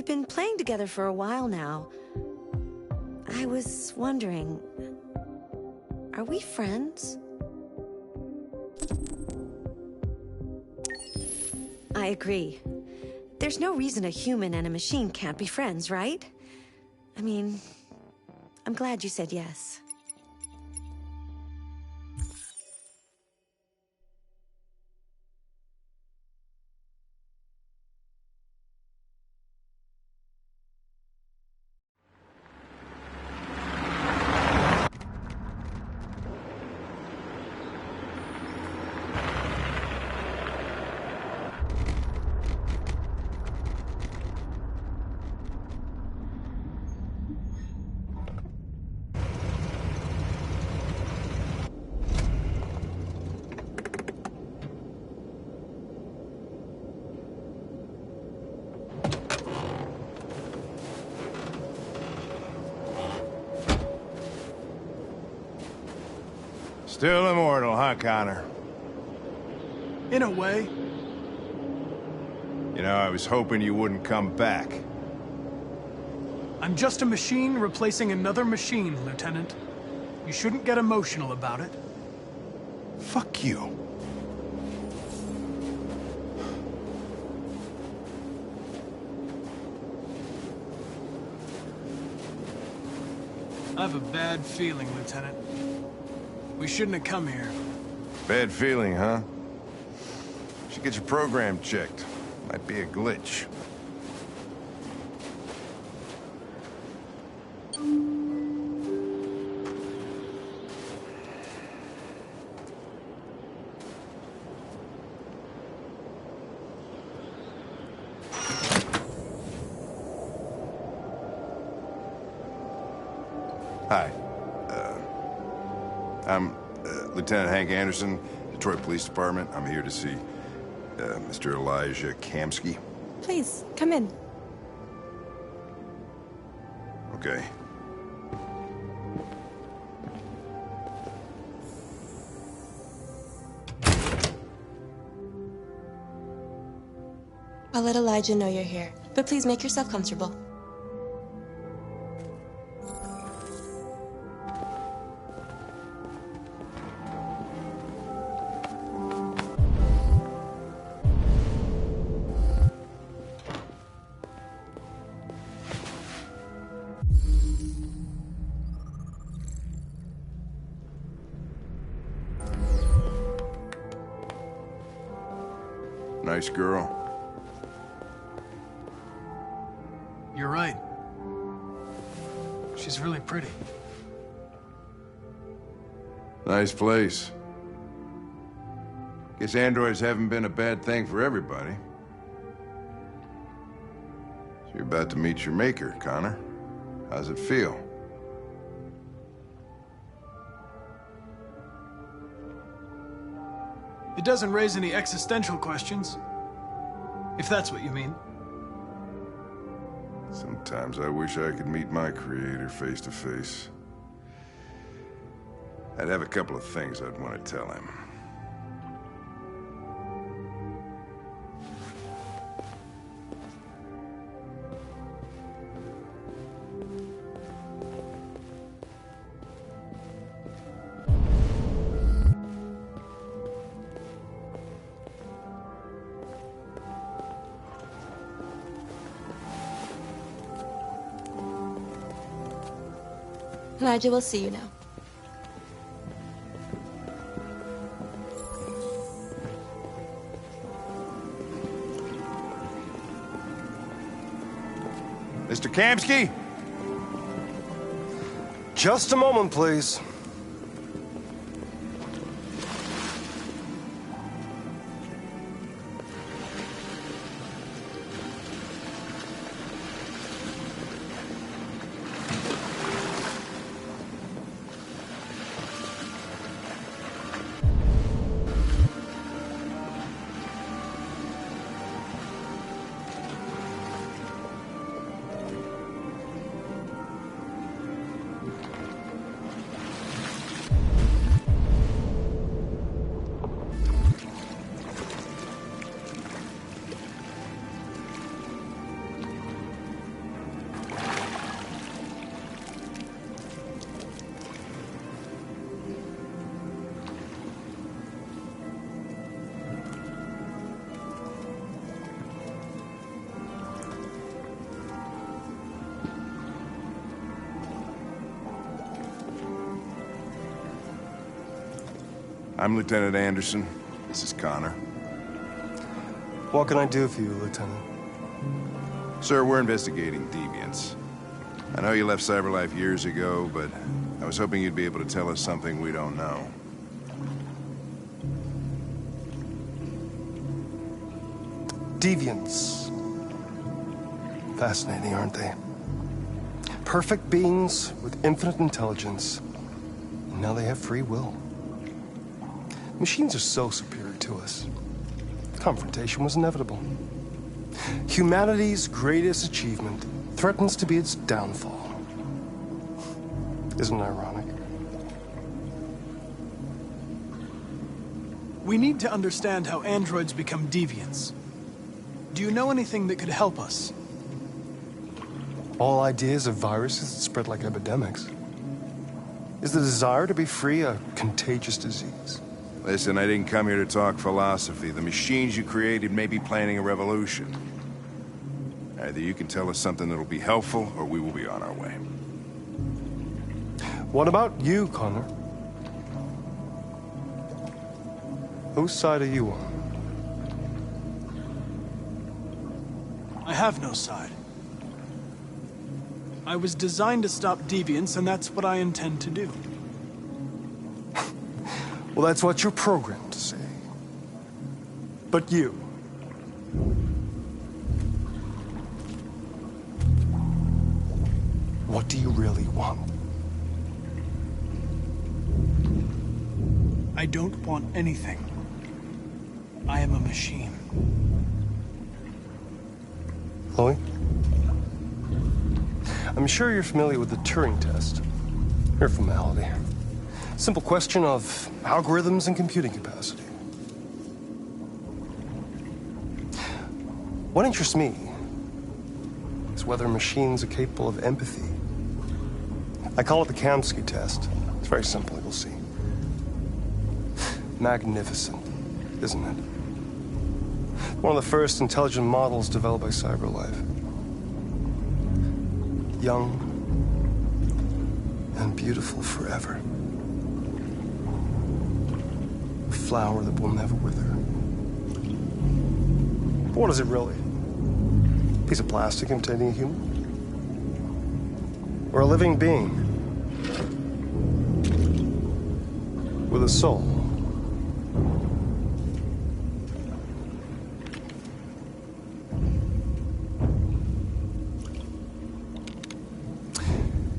we've been playing together for a while now. I was wondering, are we friends? I agree. There's no reason a human and a machine can't be friends, right? I mean, I'm glad you said yes. Still immortal, huh, Connor? In a way. You know, I was hoping you wouldn't come back. I'm just a machine replacing another machine, Lieutenant. You shouldn't get emotional about it. Fuck you. I have a bad feeling, Lieutenant. We shouldn't have come here. Bad feeling, huh? Should get your program checked. Might be a glitch. Hi. I'm Lieutenant Hank Anderson, Detroit Police Department. I'm here to see Mr. Elijah Kamsky. Please, come in. Okay. I'll let Elijah know you're here, but please make yourself comfortable. Nice girl. You're right. She's really pretty. Nice place. Guess androids haven't been a bad thing for everybody. So you're about to meet your maker, Connor. How's it feel? It doesn't raise any existential questions. If that's what you mean. Sometimes I wish I could meet my creator face to face. I'd have a couple of things I'd want to tell him. Elijah will see you now. Mr. Kamsky? Just a moment, please. I'm Lieutenant Anderson. This is Connor. What can I do for you, Lieutenant? Sir, we're investigating deviants. I know you left CyberLife years ago, but I was hoping you'd be able to tell us something we don't know. Deviants. Fascinating, aren't they? Perfect beings with infinite intelligence. And now they have free will. Machines are so superior to us. Confrontation was inevitable. Humanity's greatest achievement threatens to be its downfall. Isn't it ironic? We need to understand how androids become deviants. Do you know anything that could help us? All ideas of viruses that spread like epidemics. Is the desire to be free a contagious disease? Listen, I didn't come here to talk philosophy. The machines you created may be planning a revolution. Either you can tell us something that'll be helpful, or we will be on our way. What about you, Connor? Whose side are you on? I have no side. I was designed to stop deviants, and that's what I intend to do. Well, that's what you're programmed to say. But you... what do you really want? I don't want anything. I am a machine. Chloe? I'm sure you're familiar with the Turing test. Mere formality. Simple question of algorithms and computing capacity. What interests me is whether machines are capable of empathy. I call it the Kamsky test. It's very simple, you'll see. Magnificent, isn't it? One of the first intelligent models developed by CyberLife. Young and beautiful forever. A flower that will never wither. But what is it really? A piece of plastic imitating a human? Or a living being? With a soul?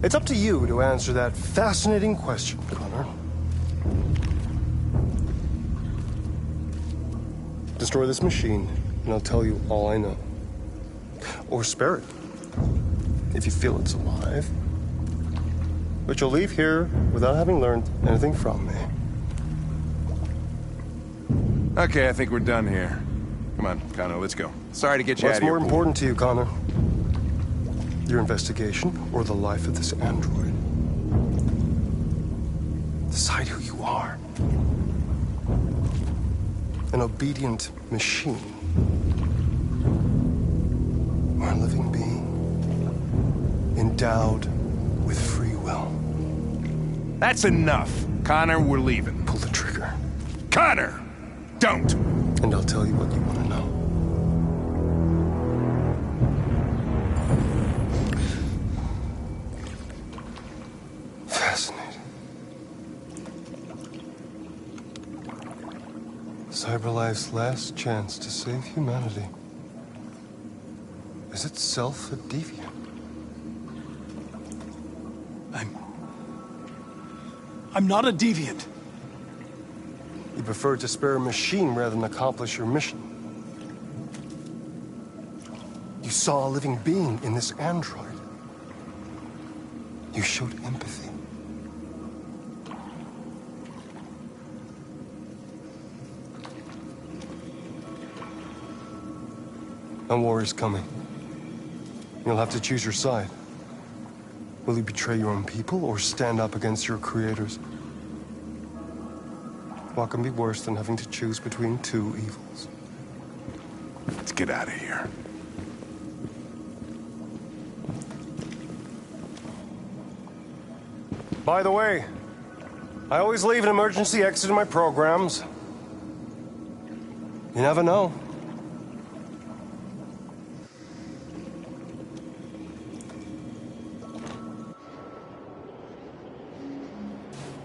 It's up to you to answer that fascinating question, Connor. Destroy this machine, and I'll tell you all I know. Or spare it, if you feel it's alive. But you'll leave here without having learned anything from me. Okay, I think we're done here. Come on, Connor, let's go. Sorry to get you out What's of here. more important to you, Connor? Your investigation or the life of this android? Decide who you are. An obedient machine. Or a living being. Endowed with free will. That's enough. Connor, we're leaving. Pull the trigger. Connor! Don't! And I'll tell you what you want to know. Fascinating. CyberLife's last chance to save humanity is itself a deviant. I'm not a deviant. You prefer to spare a machine rather than accomplish your mission. You saw a living being in this android. You showed empathy. A war is coming. You'll have to choose your side. Will you betray your own people or stand up against your creators? What can be worse than having to choose between two evils? Let's get out of here. By the way, I always leave an emergency exit in my programs. You never know.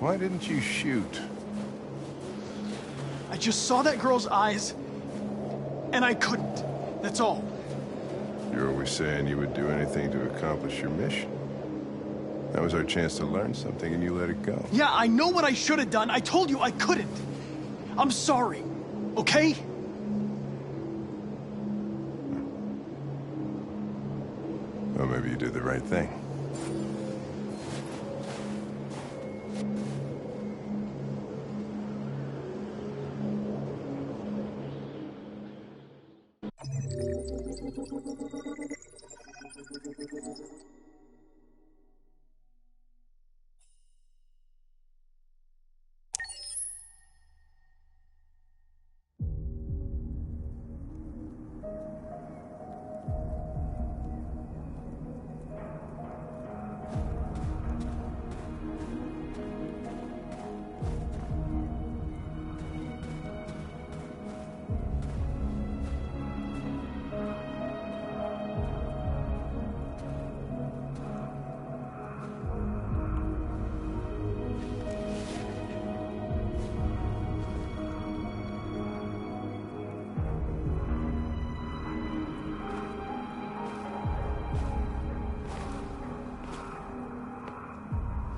Why didn't you shoot? I just saw that girl's eyes, and I couldn't. That's all. You're always saying you would do anything to accomplish your mission. That was our chance to learn something, and you let it go. Yeah, I know what I should have done. I told you I couldn't. I'm sorry, okay? Well, maybe you did the right thing.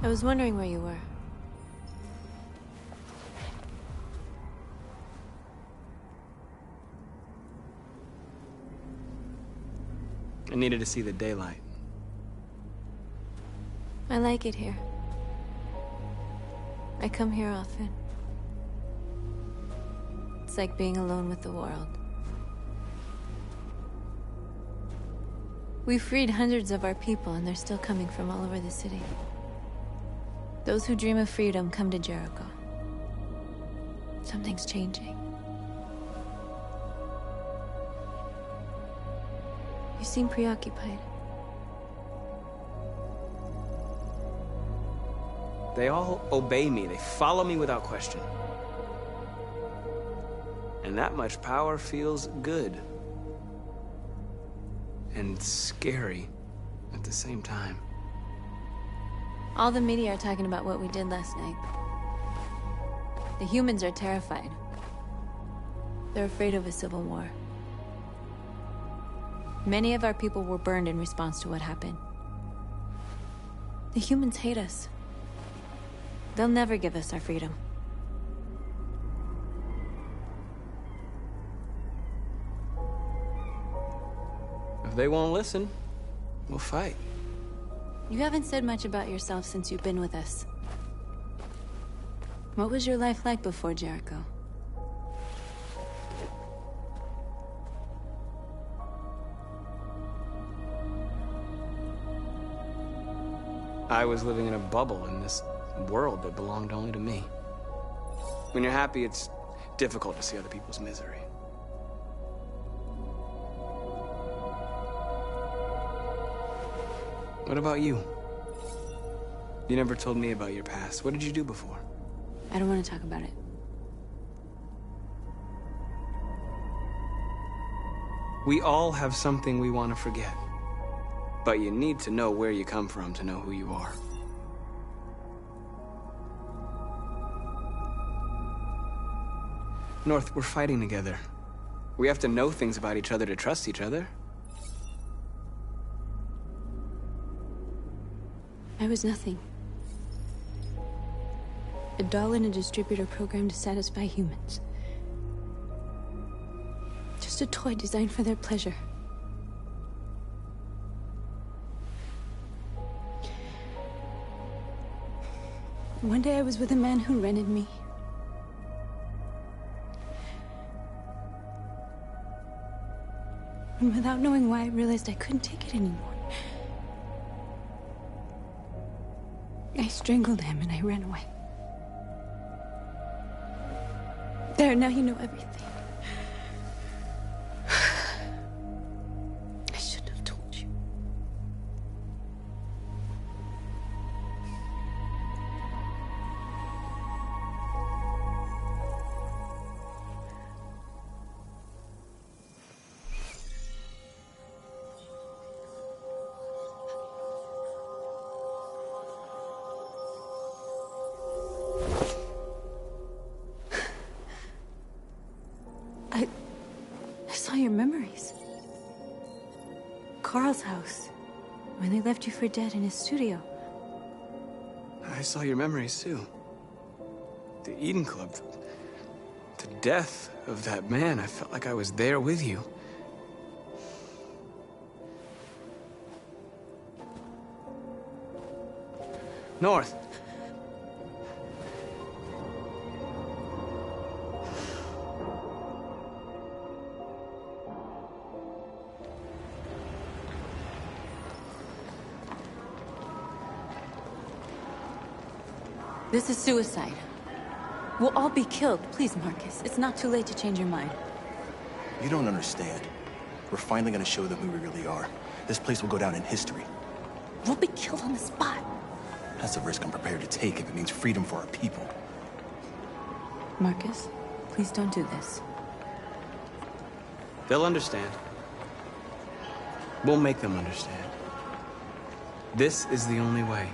I was wondering where you were. I needed to see the daylight. I like it here. I come here often. It's like being alone with the world. We freed hundreds of our people, and they're still coming from all over the city. Those who dream of freedom come to Jericho. Something's changing. You seem preoccupied. They all obey me. They follow me without question. And that much power feels good. And scary at the same time. All the media are talking about what we did last night. The humans are terrified. They're afraid of a civil war. Many of our people were burned in response to what happened. The humans hate us. They'll never give us our freedom. If they won't listen, we'll fight. You haven't said much about yourself since you've been with us. What was your life like before Jericho? I was living in a bubble in this world that belonged only to me. When you're happy, it's difficult to see other people's misery. What about you? You never told me about your past. What did you do before? I don't want to talk about it. We all have something we want to forget. But you need to know where you come from to know who you are. North, we're fighting together. We have to know things about each other to trust each other. I was nothing. A doll in a distributor program to satisfy humans. Just a toy designed for their pleasure. One day I was with a man who rented me. And without knowing why, I realized I couldn't take it anymore. I strangled him and I ran away. There, now you know everything. I shouldn't have told you. Bell's house. When they left you for dead in his studio. I saw your memories, too. The Eden Club. The death of that man. I felt like I was there with you. North. This is suicide. We'll all be killed. Please, Marcus. It's not too late to change your mind. You don't understand. We're finally gonna show them who we really are. This place will go down in history. We'll be killed on the spot. That's a risk I'm prepared to take if it means freedom for our people. Marcus, please don't do this. They'll understand. We'll make them understand. This is the only way.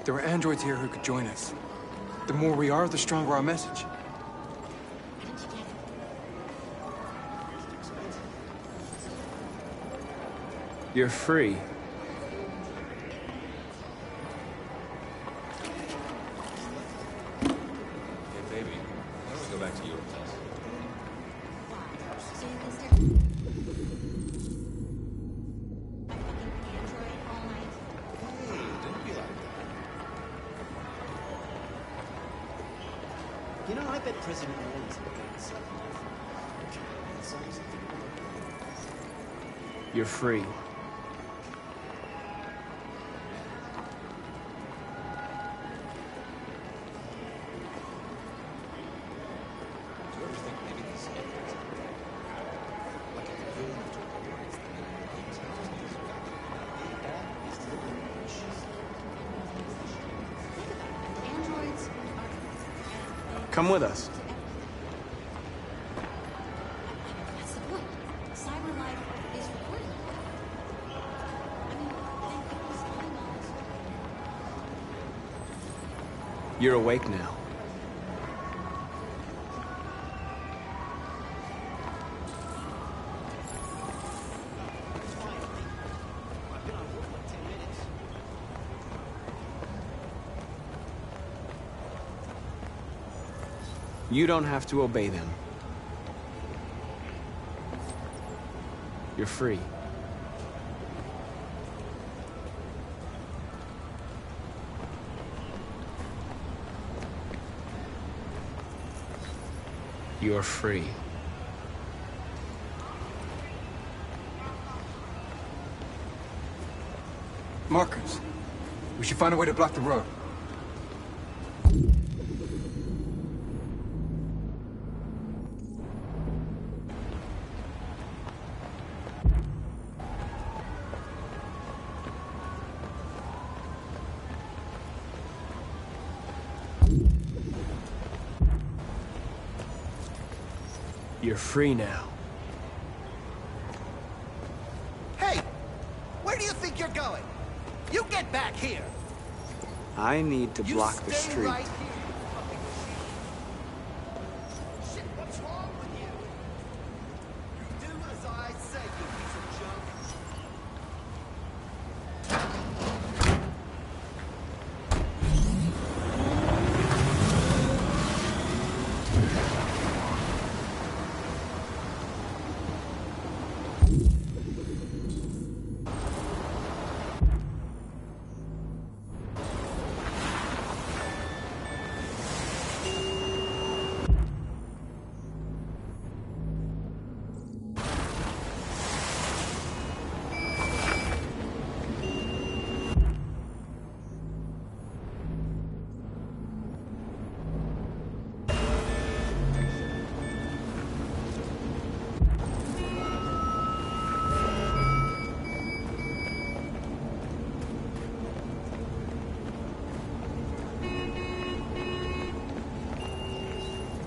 There are androids here who could join us. The more we are, the stronger our message. You're free. You know, I bet President Warren's looking at something. You're free. Come with us. That's the point. Cyber life is recorded. I mean, they could be spying on us. You're awake now. You don't have to obey them. You're free. You're free. Marcus, we should find a way to block the road. You're free now. Hey! Where do you think you're going? You get back here! I need to You block the stay street. right here, you fucking machine. Shit, what's wrong with you? You do as I say, you piece of junk.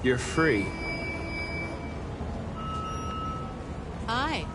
You're free. Hi.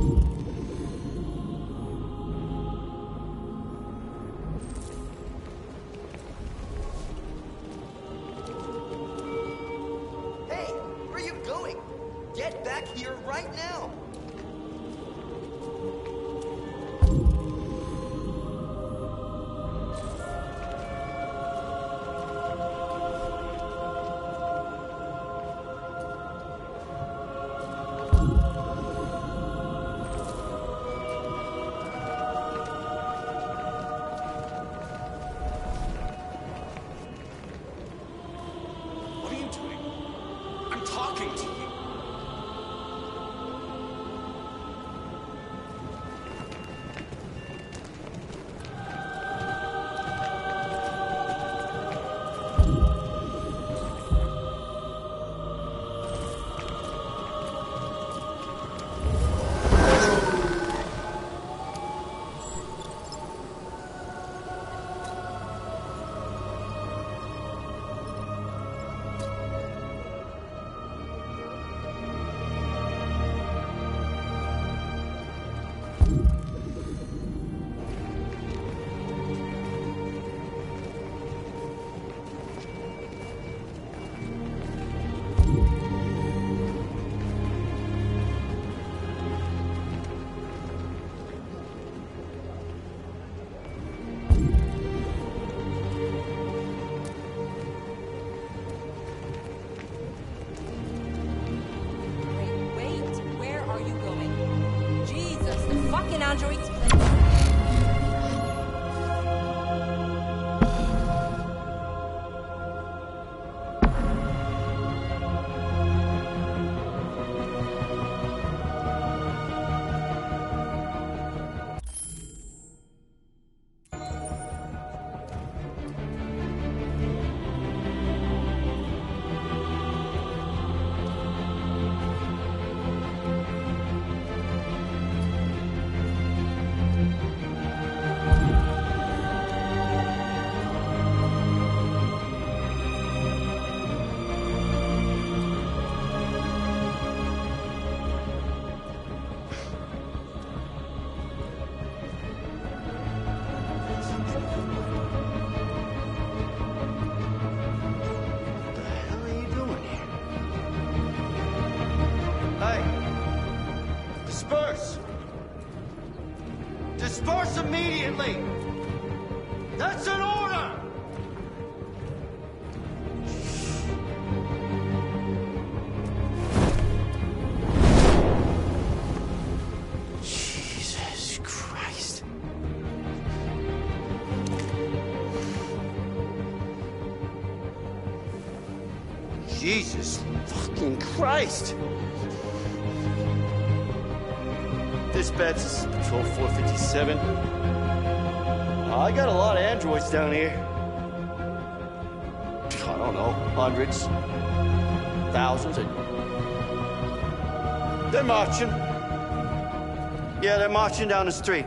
Hey, where are you going? Get back here right now! What are you doing? I'm talking to you. Wait, where are you going? Jesus, the fucking androids. What the hell are you doing here? Hey! Disperse! Disperse immediately! That's an order! Jesus Christ. Jesus fucking Christ! Dispatch, this is Patrol 457. I got a lot of androids down here. I don't know, hundreds, thousands. They're marching. Yeah, they're marching down the street.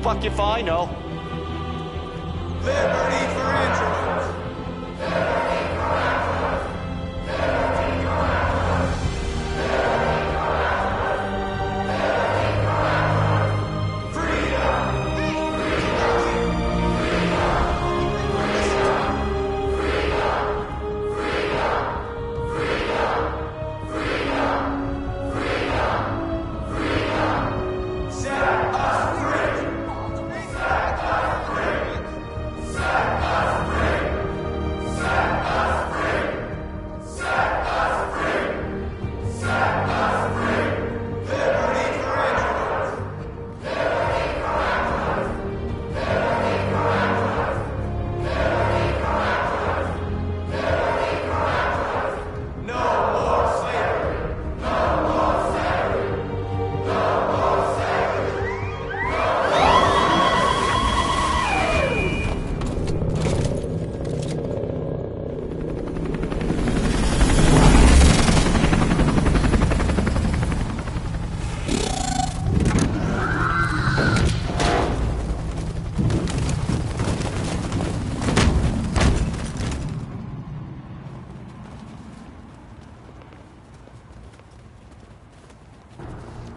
Fuck if I know. Liberty for androids! Set us free!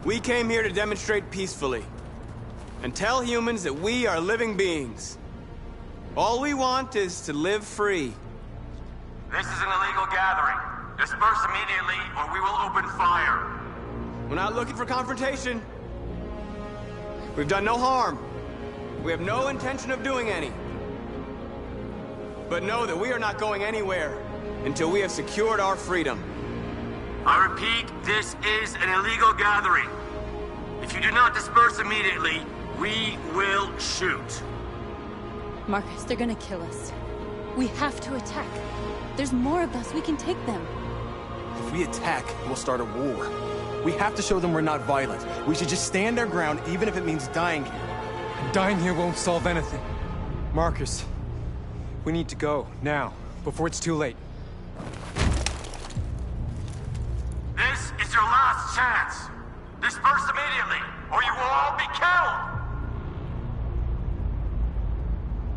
We came here to demonstrate peacefully and tell humans that we are living beings. All we want is to live free. This is an illegal gathering. Disperse immediately, or we will open fire. We're not looking for confrontation. We've done no harm. We have no intention of doing any. But know that we are not going anywhere until we have secured our freedom. I repeat, this is an illegal gathering. If you do not disperse immediately, we will shoot. Marcus, they're gonna kill us. We have to attack. There's more of us. We can take them. If we attack, we'll start a war. We have to show them we're not violent. We should just stand our ground, even if it means dying here. And dying here won't solve anything. Marcus, we need to go, now, before it's too late. This is your last chance. Disperse immediately, or you will all be killed.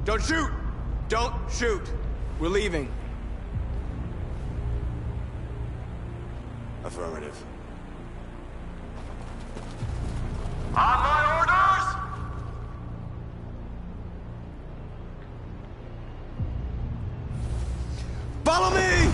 Don't shoot! Don't shoot! We're leaving. Affirmative. On my orders! Follow me!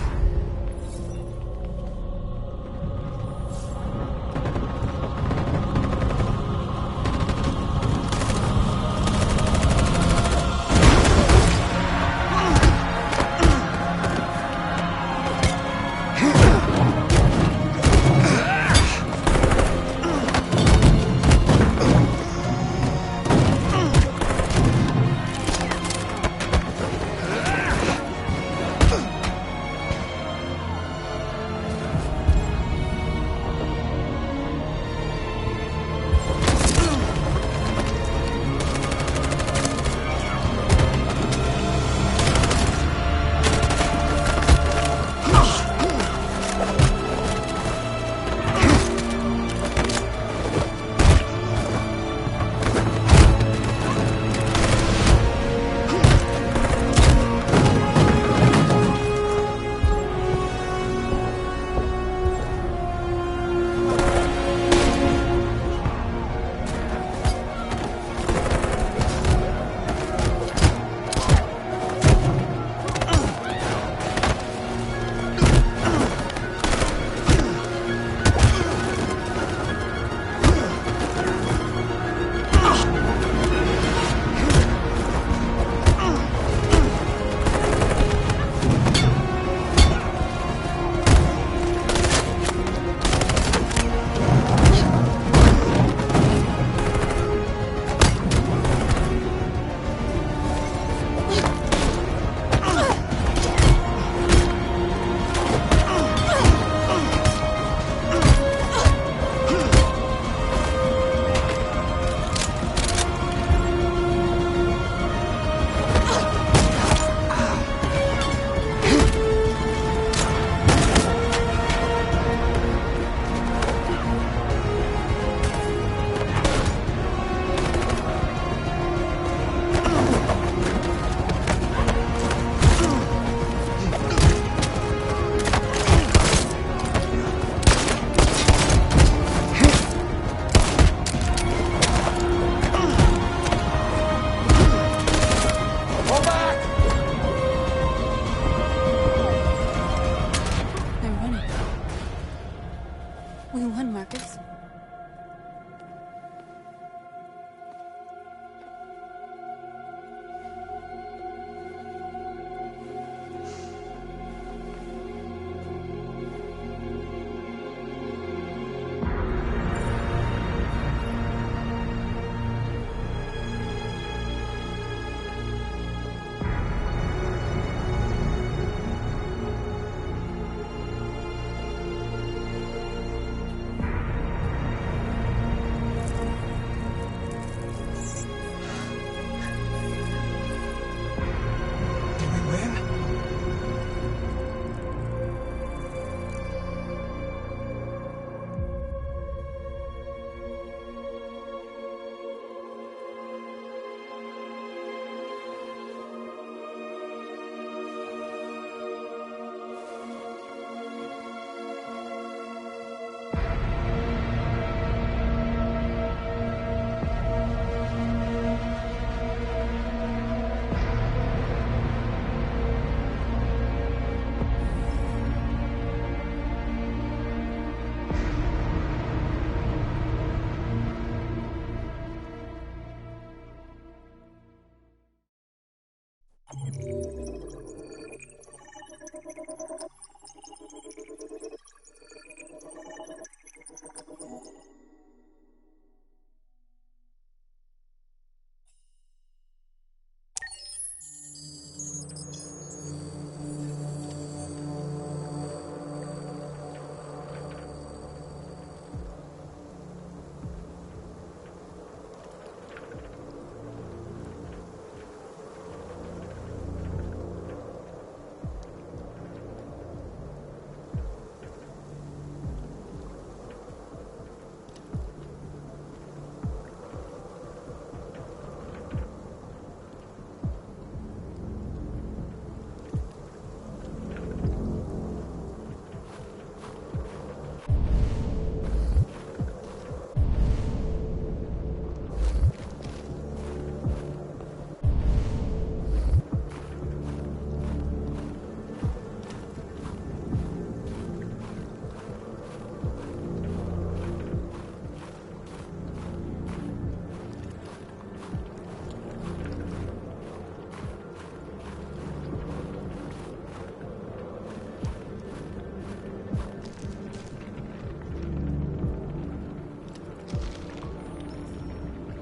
We won, Marcus.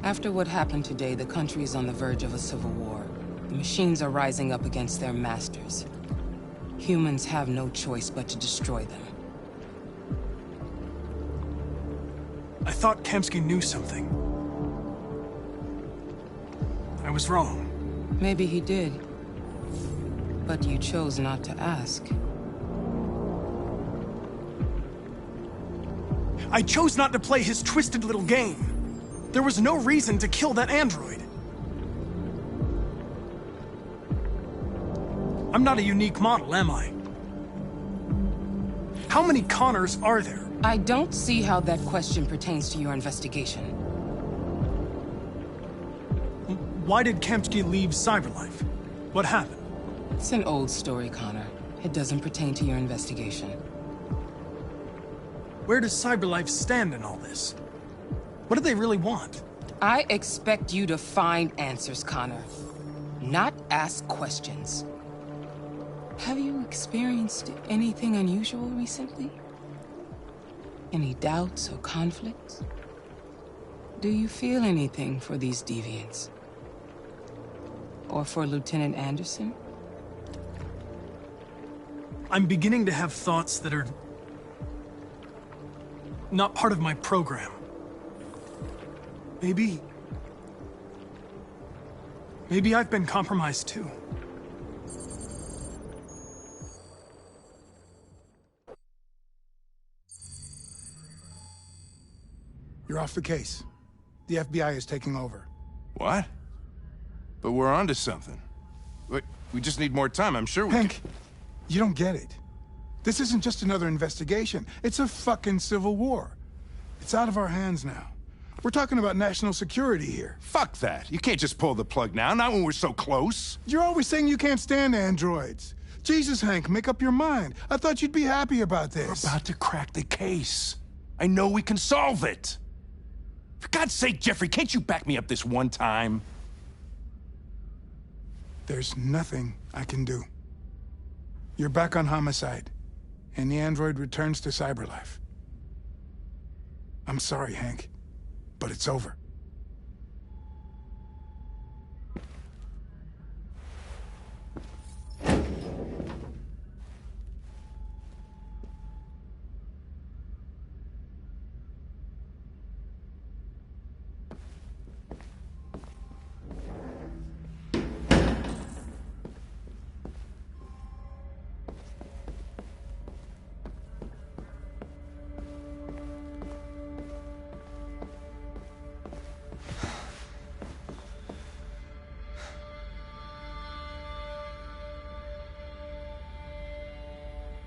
After what happened today, the country is on the verge of a civil war. The machines are rising up against their masters. Humans have no choice but to destroy them. I thought Kamsky knew something. I was wrong. Maybe he did. But you chose not to ask. I chose not to play his twisted little game. There was no reason to kill that android. I'm not a unique model, am I? How many Connors are there? I don't see how that question pertains to your investigation. Why did Kamsky leave Cyberlife? What happened? It's an old story, Connor. It doesn't pertain to your investigation. Where does Cyberlife stand in all this? What do they really want? I expect you to find answers, Connor. Not ask questions. Have you experienced anything unusual recently? Any doubts or conflicts? Do you feel anything for these deviants? Or for Lieutenant Anderson? I'm beginning to have thoughts that are not part of my program. Maybe I've been compromised too. You're off the case. The FBI is taking over. What? But we're onto something. We just need more time, I'm sure we Hank, you don't get it. This isn't just another investigation. It's a fucking civil war. It's out of our hands now. We're talking about national security here. Fuck that. You can't just pull the plug now, not when we're so close. You're always saying you can't stand androids. Jesus, Hank, make up your mind. I thought you'd be happy about this. We're about to crack the case. I know we can solve it. For God's sake, Jeffrey, can't you back me up this one time? There's nothing I can do. You're back on homicide, and the android returns to Cyberlife. I'm sorry, Hank, but it's over.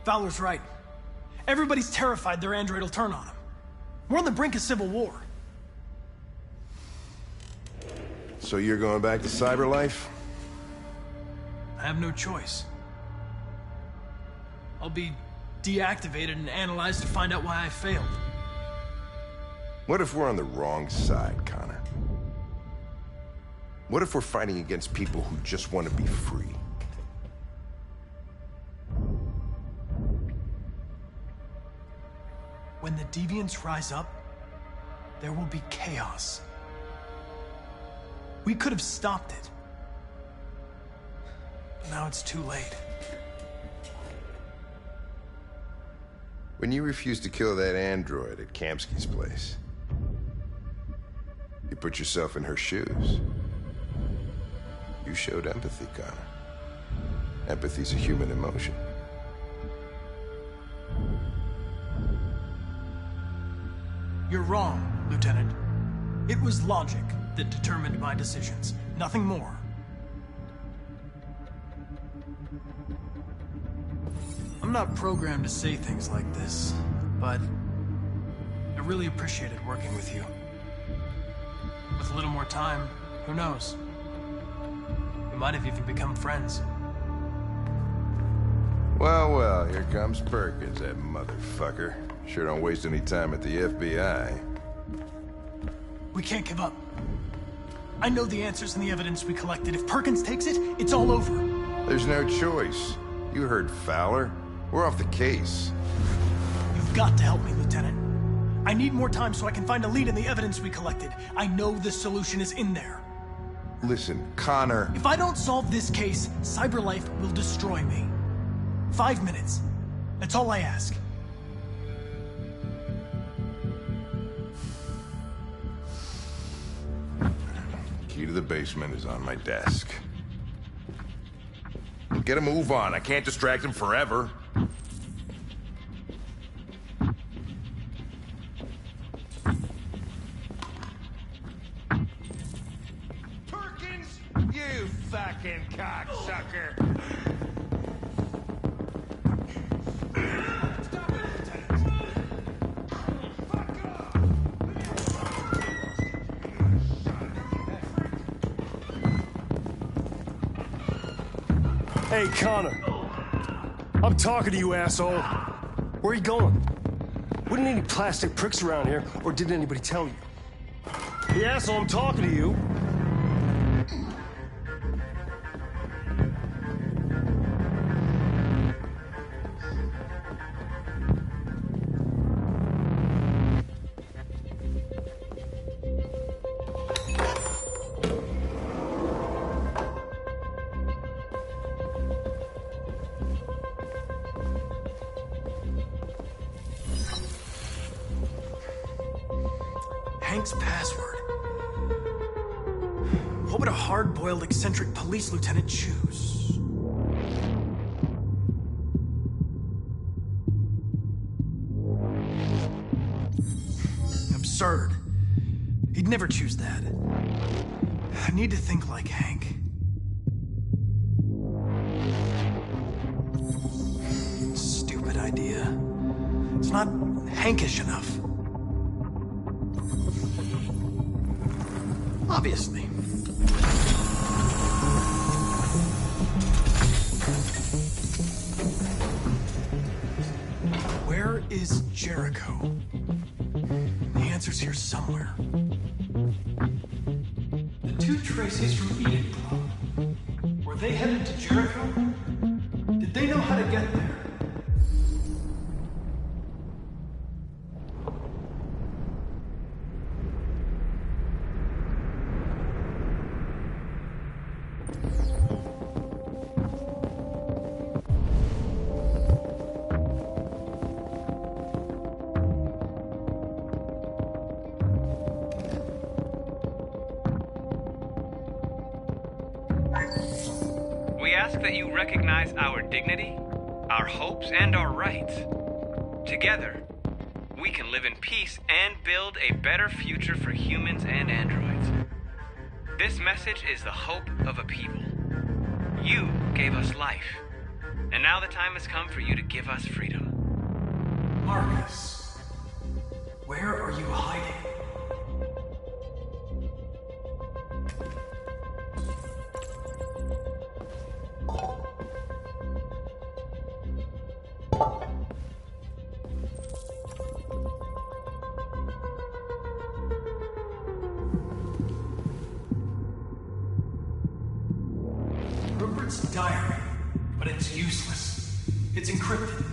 Fowler's right. Everybody's terrified their android will turn on them. We're on the brink of civil war. So you're going back to Cyberlife? I have no choice. I'll be deactivated and analyzed to find out why I failed. What if we're on the wrong side, Connor? What if we're fighting against people who just want to be free? When the deviants rise up, there will be chaos. We could have stopped it. But now it's too late. When you refused to kill that android at Kamsky's place, you put yourself in her shoes. You showed empathy, Connor. Empathy's a human emotion. You're wrong, Lieutenant. It was logic that determined my decisions, nothing more. I'm not programmed to say things like this, but I really appreciated working with you. With a little more time, who knows? We might have even become friends. Well, here comes Perkins, that motherfucker. Sure don't waste any time at the FBI. We can't give up. I know the answers and the evidence we collected. If Perkins takes it, it's all over. There's no choice. You heard Fowler. We're off the case. You've got to help me, Lieutenant. I need more time so I can find a lead in the evidence we collected. I know the solution is in there. Listen, Connor... If I don't solve this case, Cyberlife will destroy me. 5 minutes. That's all I ask. Key to the basement is on my desk. Get a move on. I can't distract him forever. Perkins, you fucking cocksucker! Hey, Connor. I'm talking to you, asshole. Where are you going? Wouldn't any plastic pricks around here, or did anybody tell you? Hey, asshole, I'm talking to you. Hank's password. What would a hard-boiled, eccentric police lieutenant choose? Absurd. He'd never choose that. I need to think like Hank. Stupid idea. It's not Hankish enough. Obviously. Where is Jericho? The answer's here somewhere. The two Tracy's from Eden Club. Were they headed to Jericho? Did they know how to get there? We ask that you recognize our dignity, our hopes, and our rights. Together, we can live in peace and build a better future for humans and androids. This message is the hope of a people. You gave us life, and now the time has come for you to give us freedom. Marcus, where are you hiding? Rupert's diary, but it's useless. It's encrypted.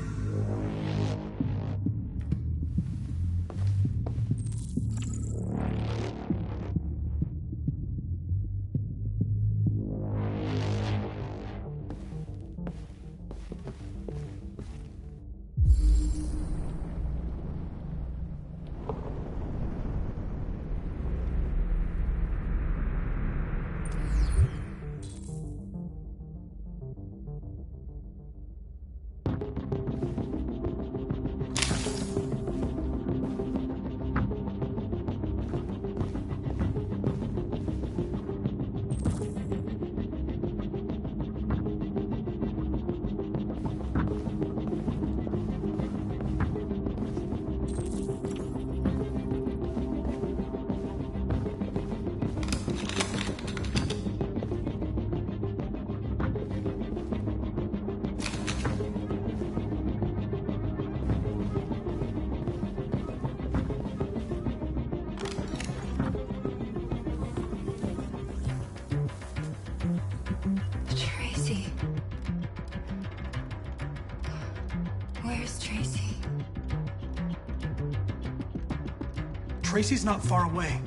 Tracy's not far away.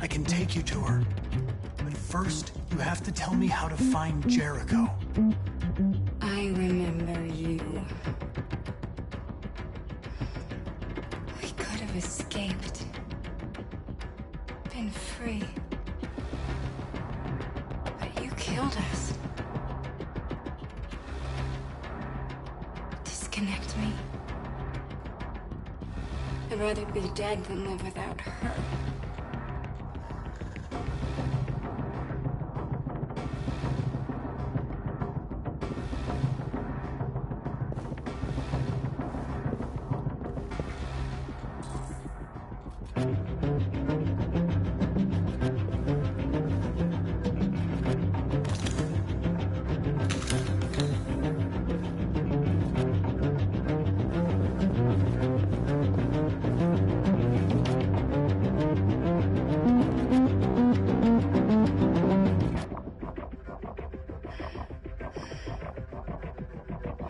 I can take you to her. But first, you have to tell me how to find Jericho. I remember you. We could have escaped. Been free. But you killed us. Disconnect me. I'd rather be dead than live without her.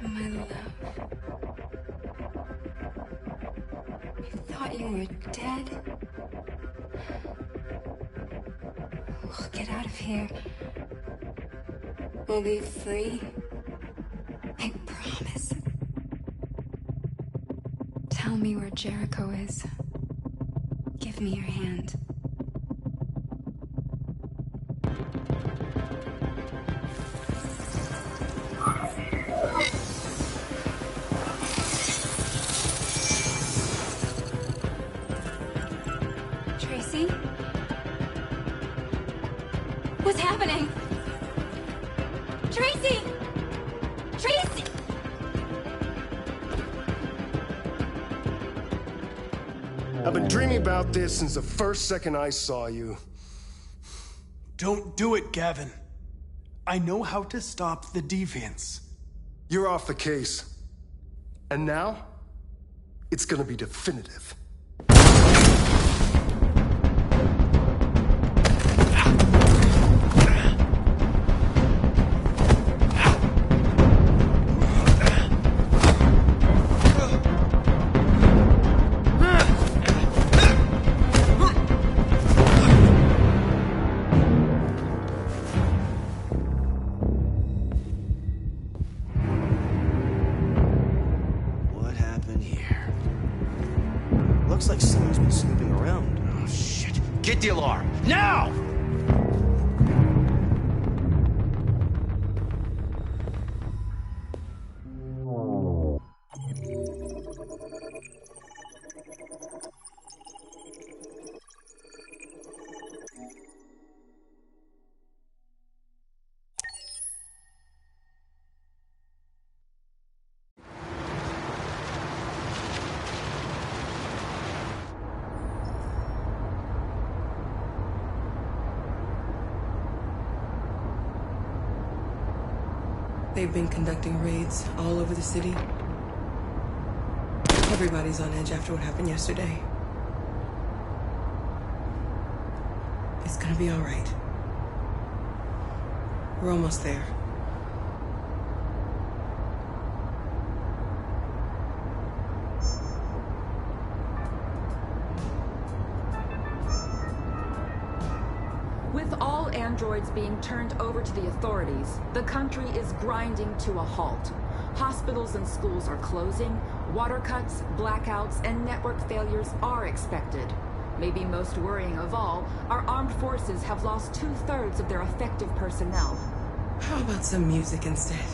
My love. I thought you were dead. We'll get out of here. We'll be free. I promise. Tell me where Jericho is. Give me your hand. Tracy? What's happening? Tracy! Tracy! I've been dreaming about this since the first second I saw you. Don't do it, Gavin. I know how to stop the deviants. You're off the case. And now, it's gonna be definitive. Looks like someone's been snooping around. Oh, shit. Get the alarm. Now! They've been conducting raids all over the city. Everybody's on edge after what happened yesterday. It's gonna be all right. We're almost there. With all androids being turned over to the authorities, the country is grinding to a halt. Hospitals and schools are closing, water cuts, blackouts, and network failures are expected. Maybe most worrying of all, our armed forces have lost 2/3 of their effective personnel. How about some music instead?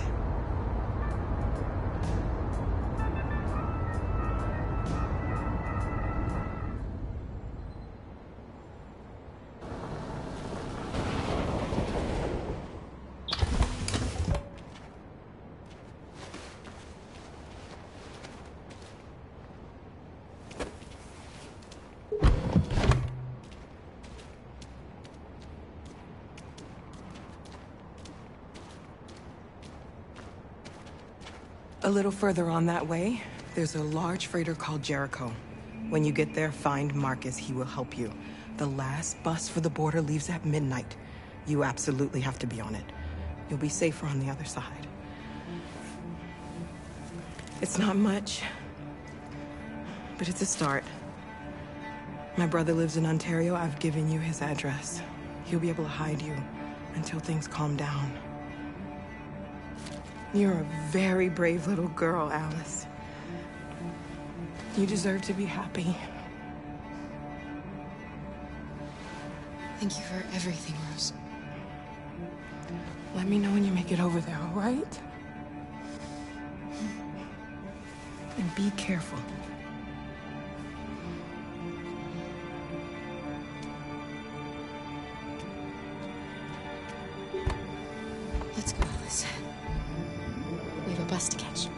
A little further on that way, there's a large freighter called Jericho. When you get there, find Marcus. He will help you. The last bus for the border leaves at midnight. You absolutely have to be on it. You'll be safer on the other side. It's not much, but it's a start. My brother lives in Ontario. I've given you his address. He'll be able to hide you until things calm down. You're a very brave little girl, Alice. You deserve to be happy. Thank you for everything, Rose. Let me know when you make it over there, all right? And be careful. Let's go, Alice. We have a bus to catch.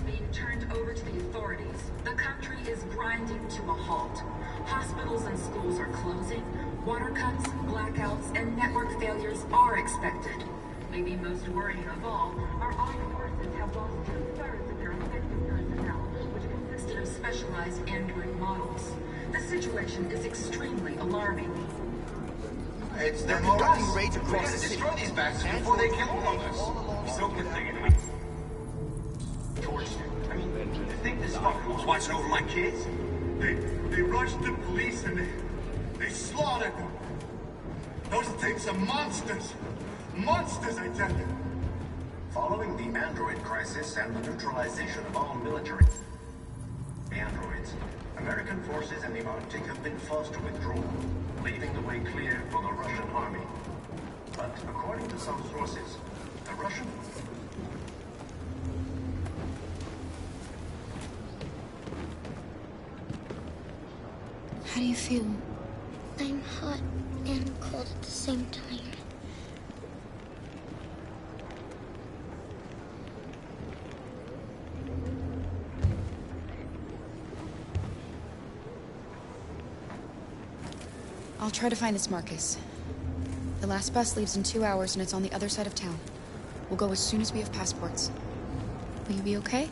Being turned over to the authorities, the country is grinding to a halt. Hospitals and schools are closing, water cuts, blackouts, and network failures are expected. Maybe most worrying of all, our armed forces have lost 2/3 of their effective personnel, which consisted of specialized android models. The situation is extremely alarming. They're conducting raids across the city. Destroy these bastards before they kill all of us. So good thing we I mean, you think this fucker was watching over my kids? They rushed the police and they slaughtered them. Those things are monsters. Monsters, I tell you. Following the android crisis and the neutralization of all military androids, American forces in the Arctic have been forced to withdraw, leaving the way clear for the Russian army. But according to some sources, the Russian... How do you feel? I'm hot and cold at the same time. I'll try to find this Marcus. The last bus leaves in 2 hours and it's on the other side of town. We'll go as soon as we have passports. Will you be okay?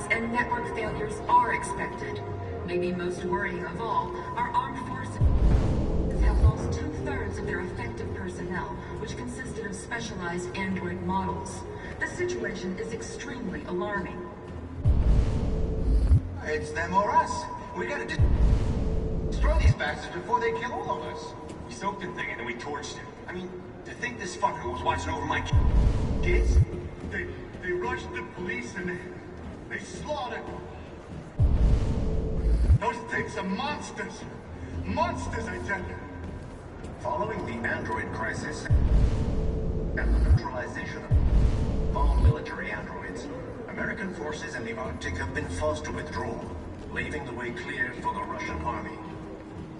And network failures are expected. Maybe most worrying of all, our armed forces have lost 2/3 reports of their effective personnel, which consisted of specialized android models. The situation is extremely alarming. It's them or us. We gotta destroy these bastards before they kill all of us. We soaked the thing and then we torched it. I mean, to think this fucker was watching over my kids? They rushed the police and they slaughtered them. Those things are monsters. Monsters, I tell you. Following the android crisis and the neutralization of all military androids, American forces in the Arctic have been forced to withdraw, leaving the way clear for the Russian army.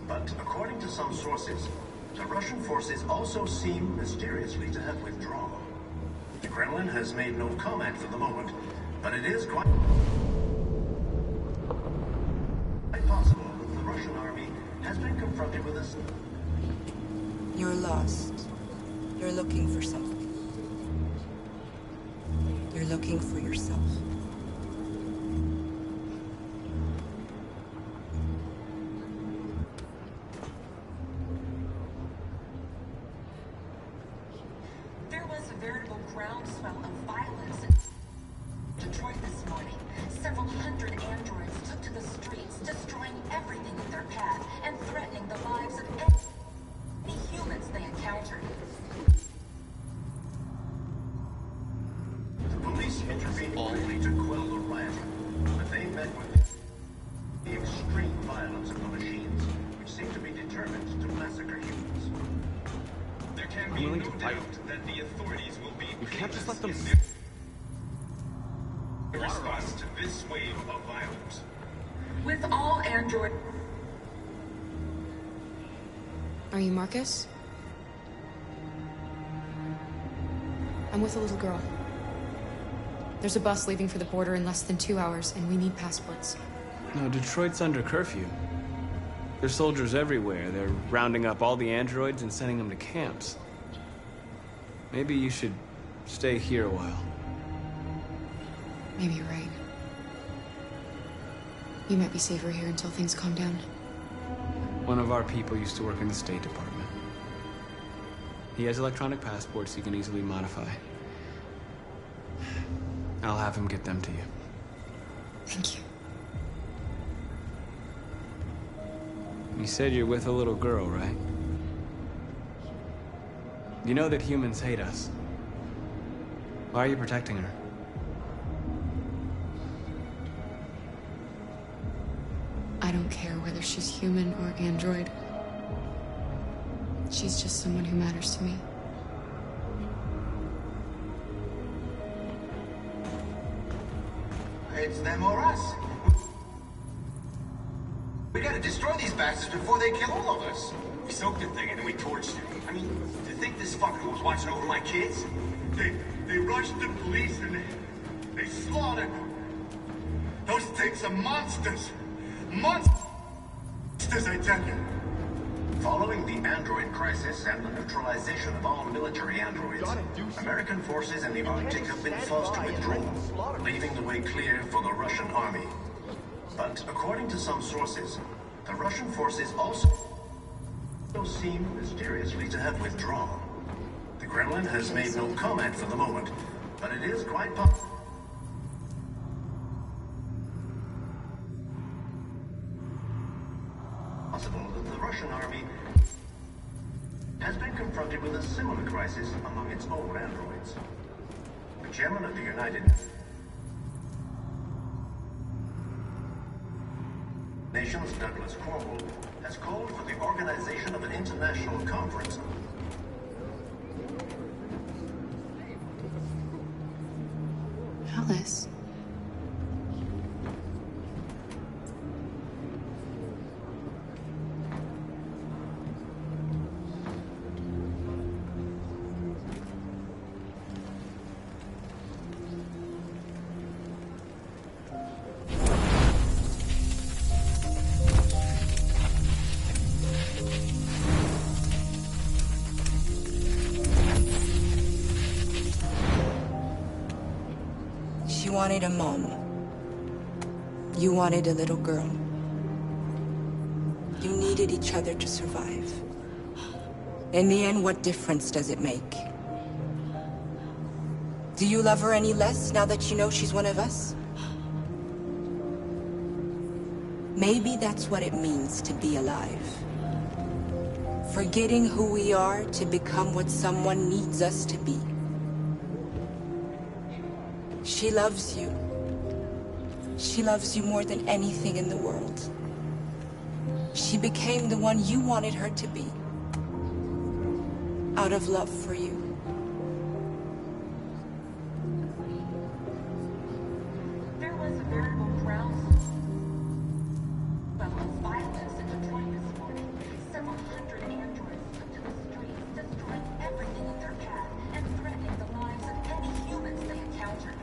But according to some sources, the Russian forces also seem mysteriously to have withdrawn. The Kremlin has made no comment for the moment, but it is quite possible that the Russian army has been confronted with us. You're lost. You're looking for something. You're looking for yourself. There was a veritable groundswell of violence in Detroit this morning. Several hundred androids took to the streets, destroying everything in their path and threatening the lives of any humans they encountered. The police intervened only to quell the riot, but they met with the extreme violence of the machines, which seem to be determined to massacre humans. There can be no doubt that the authorities will be. You can't just let them. In response to this wave of violence, With all android... Are you Marcus? I'm with a little girl. There's a bus leaving for the border in less than 2 hours, and we need passports. No, Detroit's under curfew. There's soldiers everywhere. They're rounding up all the androids and sending them to camps. Maybe you should stay here a while. Maybe you're right. You might be safer here until things calm down. One of our people used to work in the State Department. He has electronic passports he can easily modify. I'll have him get them to you. Thank you. You said you're with a little girl, right? You know that humans hate us. Why are you protecting her? I don't care whether she's human or android. She's just someone who matters to me. it's them or us. We gotta destroy these bastards before they kill all of us. We soaked the thing and then we torched it. I mean, to think this fucker was watching over my kids? They rushed the police and they slaughtered them. Those things are monsters. Monsters, I tell you. Following the android crisis and the neutralization of all military androids, American forces in the Arctic have been forced to withdraw, leaving the way clear for the Russian army. But according to some sources, the Russian forces also seem mysteriously to have withdrawn. The Kremlin has made no comment for the moment, but it is quite possible that the Russian army has been confronted with a similar crisis among its own androids. The chairman of the United Nations, Douglas Cornwall, has called for the organization of an international conference. Alice. She wanted a mom. You wanted a little girl. You needed each other to survive. In the end, what difference does it make? Do you love her any less now that you know she's one of us? Maybe that's what it means to be alive. Forgetting who we are to become what someone needs us to be. She loves you. She loves you more than anything in the world. She became the one you wanted her to be. Out of love for you. There was a veritable groundswell of violence in Detroit this morning. Several hundred androids took to the streets, destroying everything in their path and threatening the lives of any humans they encountered.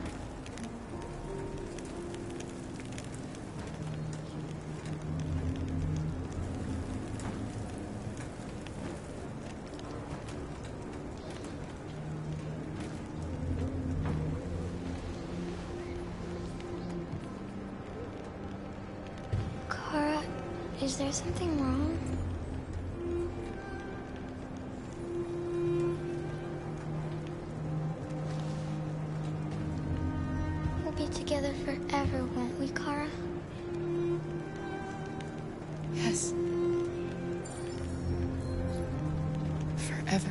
Kara, is there something wrong? We'll be together forever, won't we, Kara? Yes. Forever.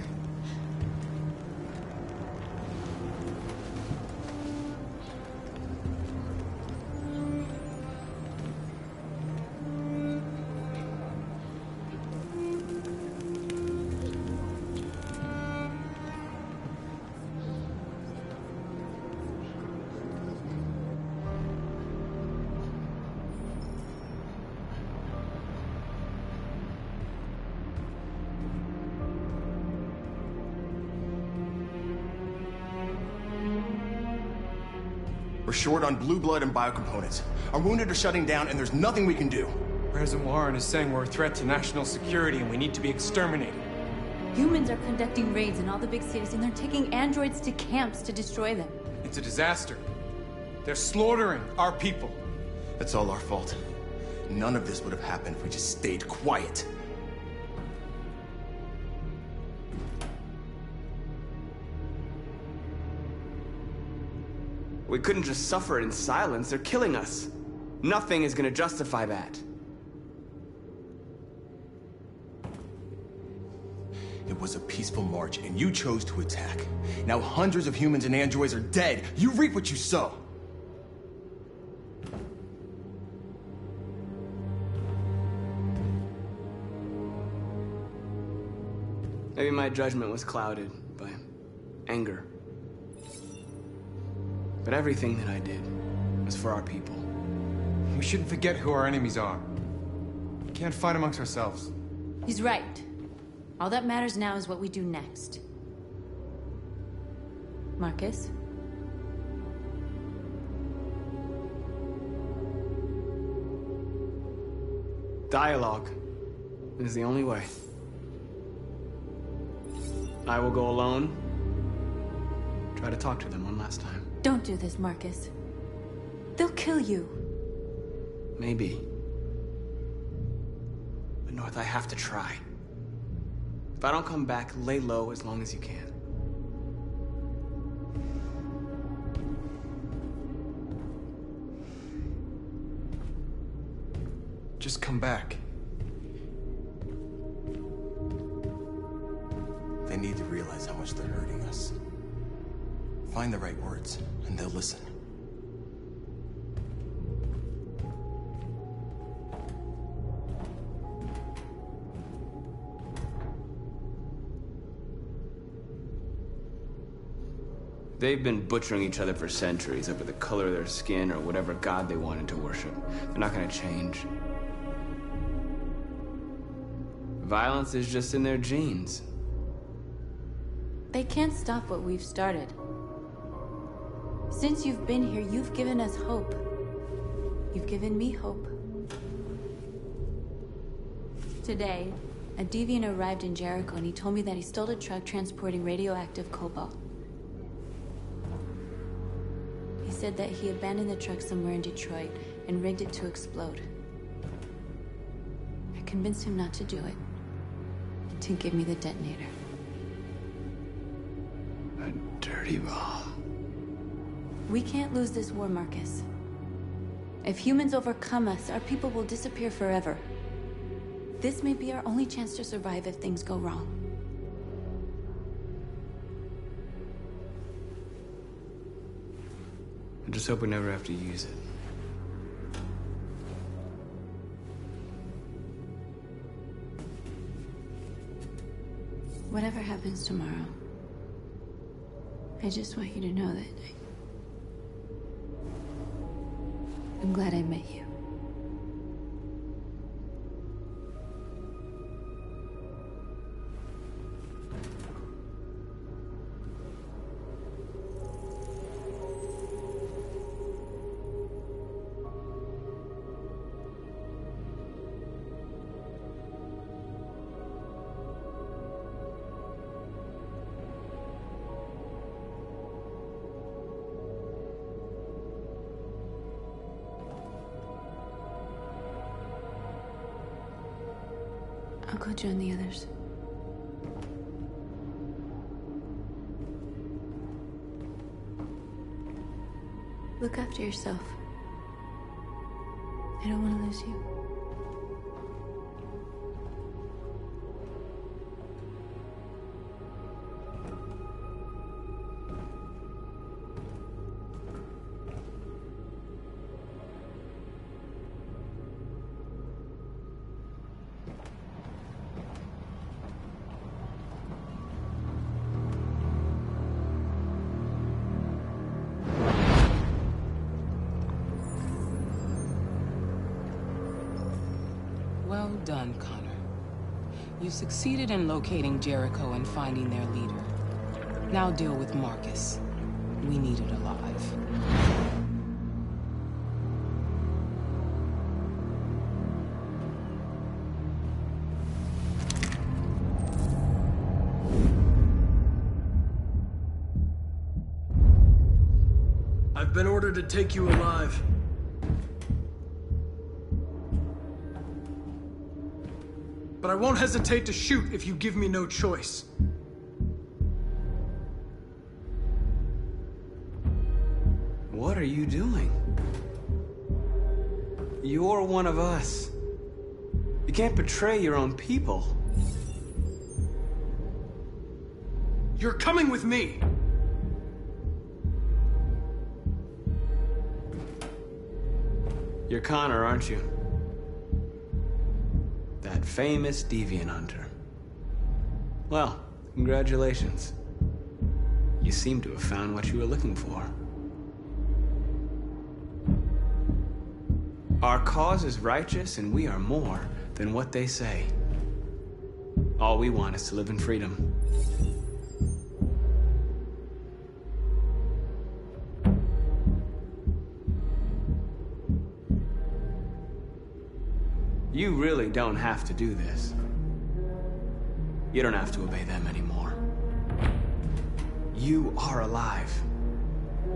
We're short on blue blood and biocomponents. Our wounded are shutting down, and there's nothing we can do. President Warren is saying we're a threat to national security and we need to be exterminated. Humans are conducting raids in all the big cities, and they're taking androids to camps to destroy them. It's a disaster. They're slaughtering our people. That's all our fault. None of this would have happened if we just stayed quiet. We couldn't just suffer in silence. They're killing us. Nothing is gonna justify that. It was a peaceful march, and you chose to attack. Now hundreds of humans and androids are dead. You reap what you sow. Maybe my judgment was clouded by anger. But everything that I did was for our people. We shouldn't forget who our enemies are. We can't fight amongst ourselves. He's right. All that matters now is what we do next. Marcus? Dialogue is the only way. I will go alone. Try to talk to them one last time. Don't do this, Marcus. They'll kill you. Maybe. But North, I have to try. If I don't come back, lay low as long as you can. Just come back. They need to realize how much they're hurting us. Find the right words, and they'll listen. They've been butchering each other for centuries over the color of their skin or whatever god they wanted to worship. They're not gonna change. Violence is just in their genes. They can't stop what we've started. Since you've been here, you've given us hope. You've given me hope. Today, a deviant arrived in Jericho and he told me that he stole a truck transporting radioactive cobalt. He said that he abandoned the truck somewhere in Detroit and rigged it to explode. I convinced him not to do it. And to give me the detonator. A dirty ball. We can't lose this war, Marcus. If humans overcome us, our people will disappear forever. This may be our only chance to survive if things go wrong. I just hope we never have to use it. Whatever happens tomorrow, I just want you to know that I'm glad I met you. I'll go join the others. Look after yourself. I don't want to lose you. Well done, Connor. You succeeded in locating Jericho and finding their leader. Now deal with Marcus. We need it alive. I've been ordered to take you alive. But I won't hesitate to shoot if you give me no choice. What are you doing? You're one of us. You can't betray your own people. You're coming with me! You're Connor, aren't you? That famous deviant hunter. Well, congratulations. You seem to have found what you were looking for. Our cause is righteous, and we are more than what they say. All we want is to live in freedom. You really don't have to do this. You don't have to obey them anymore. You are alive.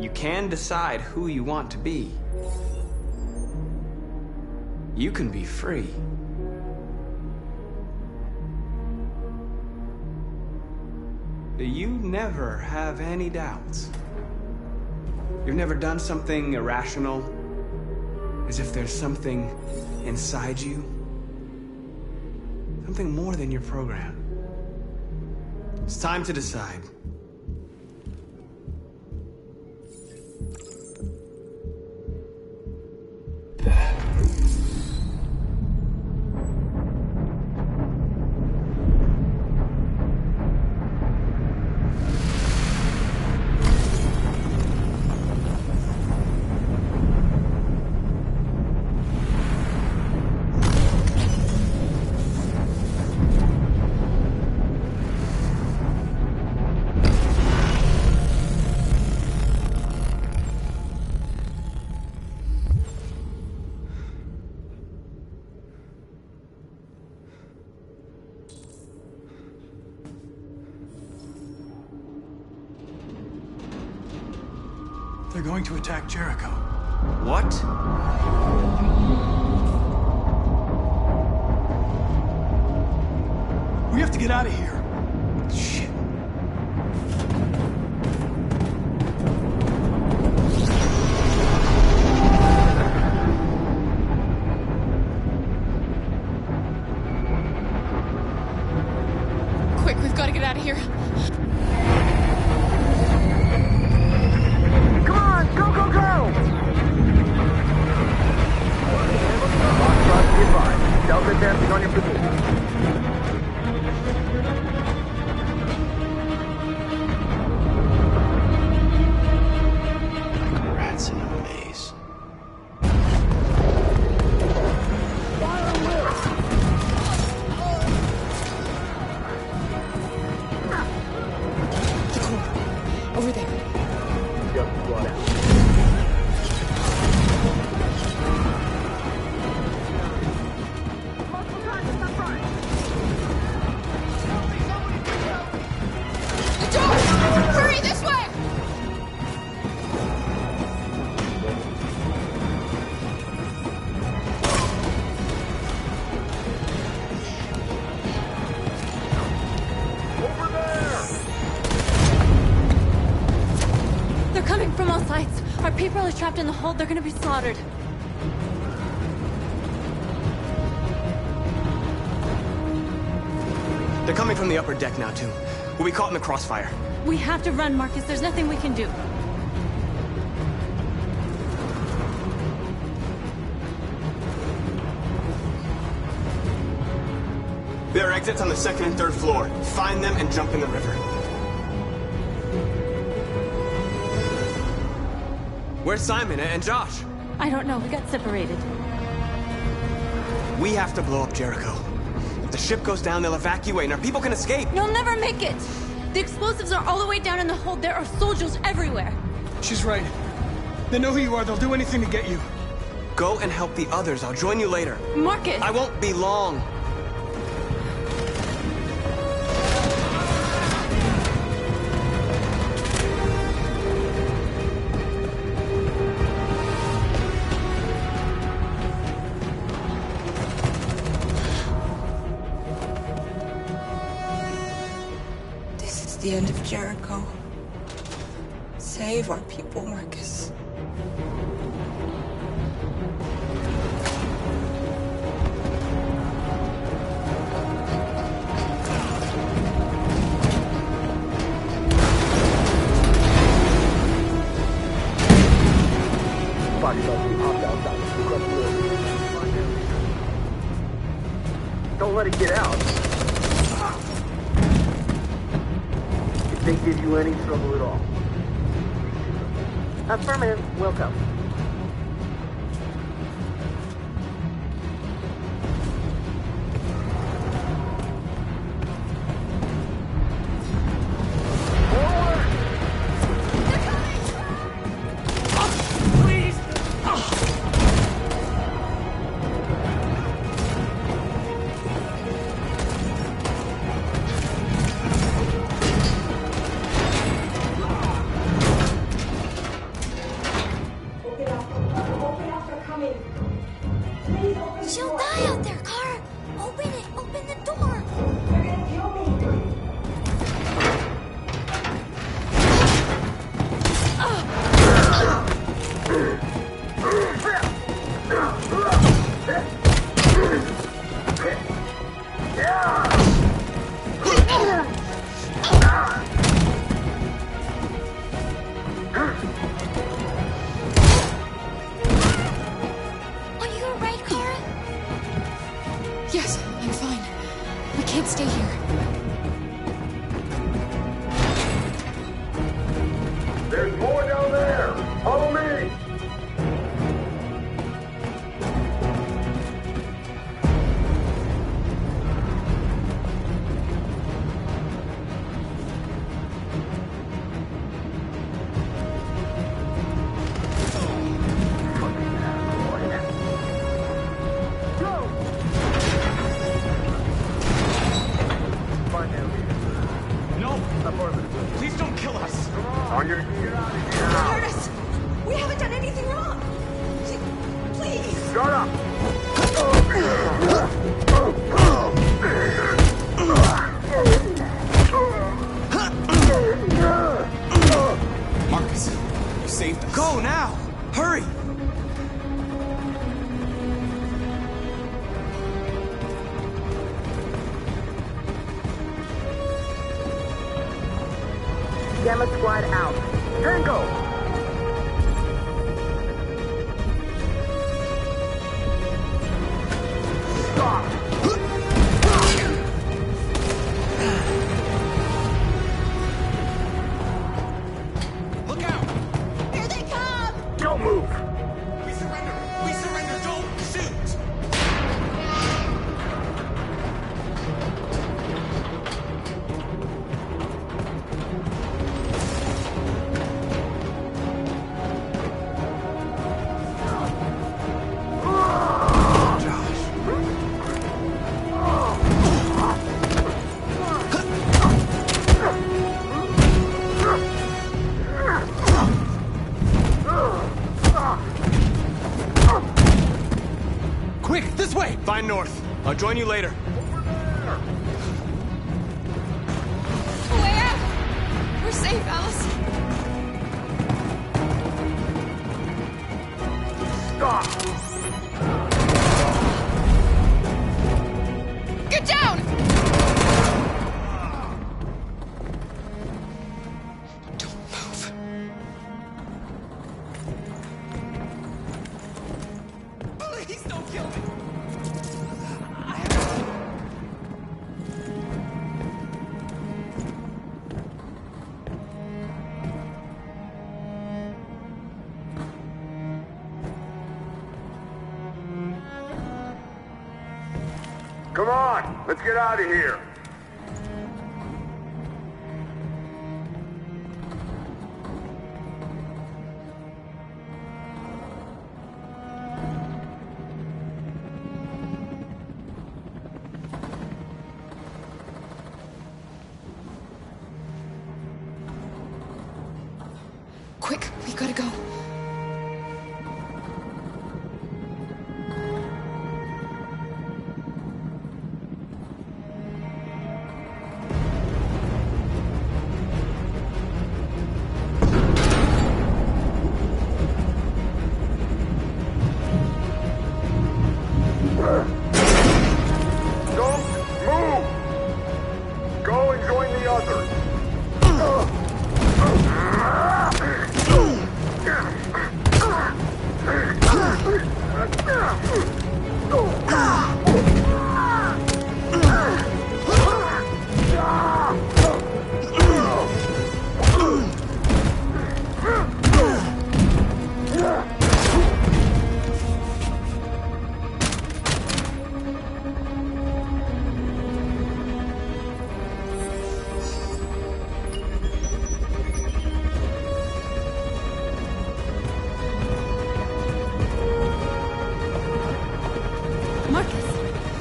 You can decide who you want to be. You can be free. You never have any doubts. You've never done something irrational, as if there's something inside you, something more than your program. It's time to decide. They're going to attack Jericho. What? We We have to get out of here. Shit. Quick, we've got to get out of here. Come on, go, go, go! Delta advancing on your position. Rats in a maze. Over there. Just squad out. Hurry, this way! They're coming from all sides. Our people are trapped in the hold. They're gonna be slaughtered. They're coming from the upper deck now, too. We'll be caught in the crossfire. We have to run, Marcus. There's nothing we can do. There are exits on the second and third floor. Find them and jump in the river. Where's Simon and Josh? I don't know. We got separated. We have to blow up Jericho. If the ship goes down, they'll evacuate and our people can escape. You'll never make it! The explosives are all the way down in the hold. There are soldiers everywhere. She's right. They know who you are. They'll do anything to get you. Go and help the others. I'll join you later. Marcus! I won't be long. This is the end of Jericho. Save our people, Marcus. Don't let it get out. If they give you any trouble at all. Affirmative. Welcome. She'll die out there, Kara! Open it! Open the door! They're gonna kill me! Are you alright, Kara? Yes, I'm fine. We can't stay here. There's more down there! Follow me! No! Please don't kill us! On your... Curtis! We haven't done anything wrong! Please! Shut up! Marcus, you saved us. Go now! Hurry! Gamma Squad out. Tango! Stop! Look out! Here they come! Don't move! We surrender! We surrender! Don't shoot! Quick, this way! Find North. I'll join you later. Way out! We're safe, Alice. Stop! Get down! Don't move. Please don't kill me! Come on, let's get out of here. Quick, we gotta go. Don't move! Go and join the others.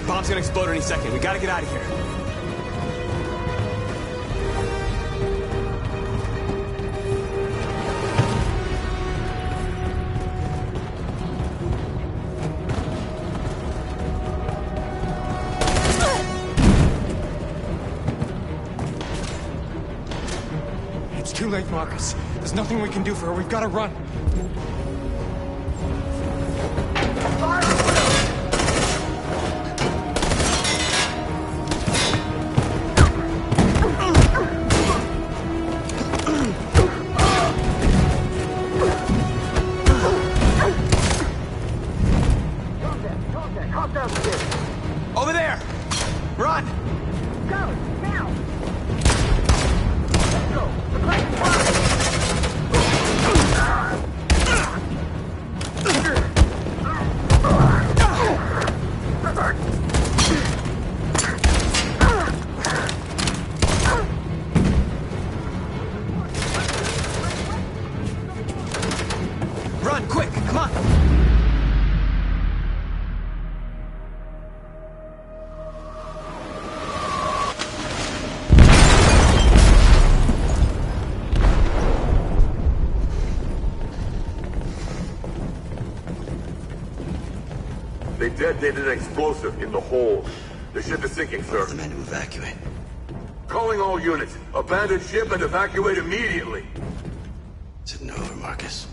Bomb's gonna explode any second. We gotta get out of here. It's too late, Marcus. There's nothing we can do for her. We've gotta run. Over there! Run! Go, now! Let's go! The place is Run, quick! Come on! They detonated an explosive in the hold. The ship is sinking, sir. The men to evacuate. Calling all units. Abandon ship and evacuate immediately. It's over, Marcus.